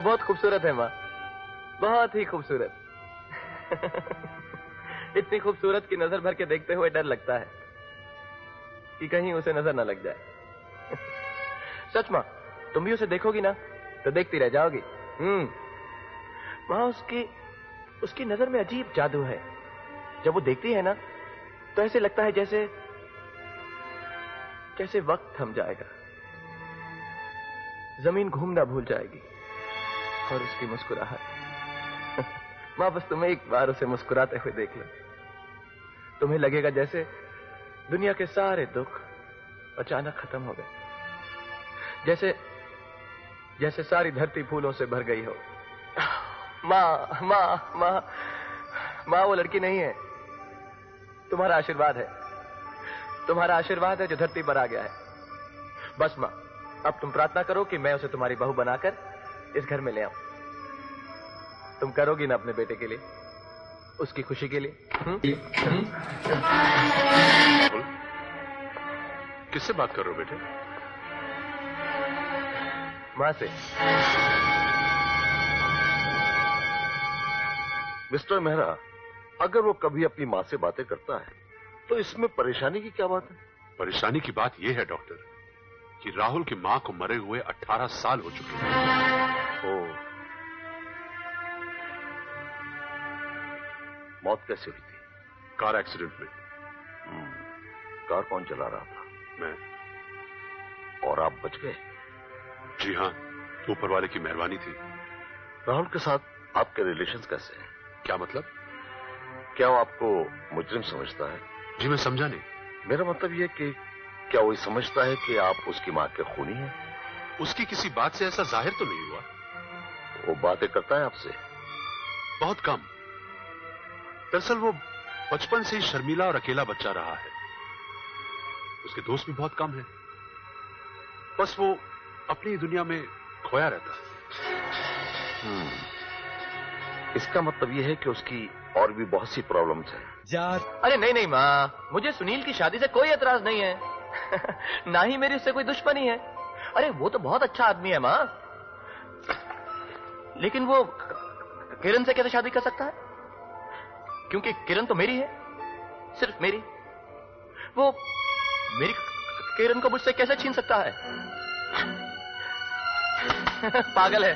बहुत खूबसूरत है माँ, बहुत ही खूबसूरत। इतनी खूबसूरत की नजर भर के देखते हुए डर लगता है कि कहीं उसे नजर न लग जाए। सच माँ, तुम भी उसे देखोगी ना तो देखती रह जाओगी। माँ, उसकी नजर में अजीब जादू है। जब वो देखती है ना तो ऐसे लगता है जैसे वक्त थम जाएगा, जमीन घूमना भूल जाएगी। और उसकी मुस्कुराहट, माँ बस तुम एक बार उसे मुस्कुराते हुए देख लो, तुम्हें लगेगा जैसे दुनिया के सारे दुख अचानक खत्म हो गए, जैसे सारी धरती फूलों से भर गई हो। माँ माँ माँ माँ, वो लड़की नहीं है, तुम्हारा आशीर्वाद है। तुम्हारा आशीर्वाद है जो धरती पर आ गया है। बस माँ, अब तुम प्रार्थना करो कि मैं उसे तुम्हारी बहू बनाकर इस घर में ले आऊं। तुम करोगी ना अपने बेटे के लिए, उसकी खुशी के लिए? किससे बात कर रहे हो बेटे? माँ से। मिस्टर मेहरा, अगर वो कभी अपनी माँ से बातें करता है तो इसमें परेशानी की क्या बात है? परेशानी की बात यह है डॉक्टर कि राहुल की मां को मरे हुए 18 साल हो चुके हैं। ओह, मौत कैसे हुई थी? कार एक्सीडेंट में। कार कौन चला रहा था? मैं। और आप बच गए? जी हां, ऊपर वाले की मेहरबानी थी। राहुल के साथ आपके रिलेशंस कैसे हैं? क्या मतलब? क्या वो आपको मुजरिम समझता है? जी मैं समझा नहीं। मेरा मतलब यह कि क्या वो समझता है कि आप उसकी मां के खूनी हैं? उसकी किसी बात से ऐसा जाहिर तो नहीं हुआ। वो बातें करता है आपसे? बहुत कम। दरअसल वो बचपन से ही शर्मीला और अकेला बच्चा रहा है। उसके दोस्त भी बहुत कम हैं। बस वो अपनी दुनिया में खोया रहता है। इसका मतलब यह है कि उसकी और भी बहुत सी प्रॉब्लम्स हैं। अरे नहीं नहीं माँ, मुझे सुनील की शादी से कोई एतराज नहीं है। ना ही मेरी उससे कोई दुश्मनी है। अरे वो तो बहुत अच्छा आदमी है माँ, लेकिन वो किरण से कैसे शादी कर सकता है? क्योंकि किरण तो मेरी है, सिर्फ मेरी। वो मेरी किरण को मुझसे कैसे छीन सकता है? पागल है।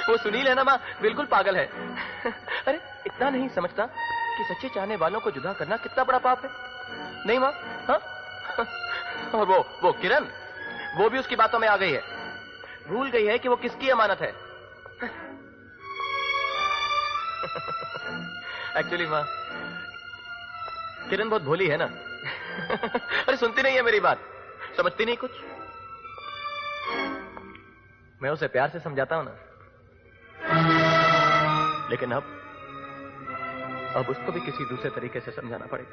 वो सुनील है ना माँ, बिल्कुल पागल है। अरे इतना नहीं समझता कि सच्चे चाहने वालों को जुदा करना कितना बड़ा पाप है? नहीं माँ? हाँ? और वो किरण, वो भी उसकी बातों में आ गई है। भूल गई है कि वो किसकी अमानत है। एक्चुअली माँ, किरण बहुत भोली है ना। अरे सुनती नहीं है मेरी बात, समझती नहीं कुछ। मैं उसे प्यार से समझाता हूं ना, लेकिन अब उसको भी किसी दूसरे तरीके से समझाना पड़ेगा।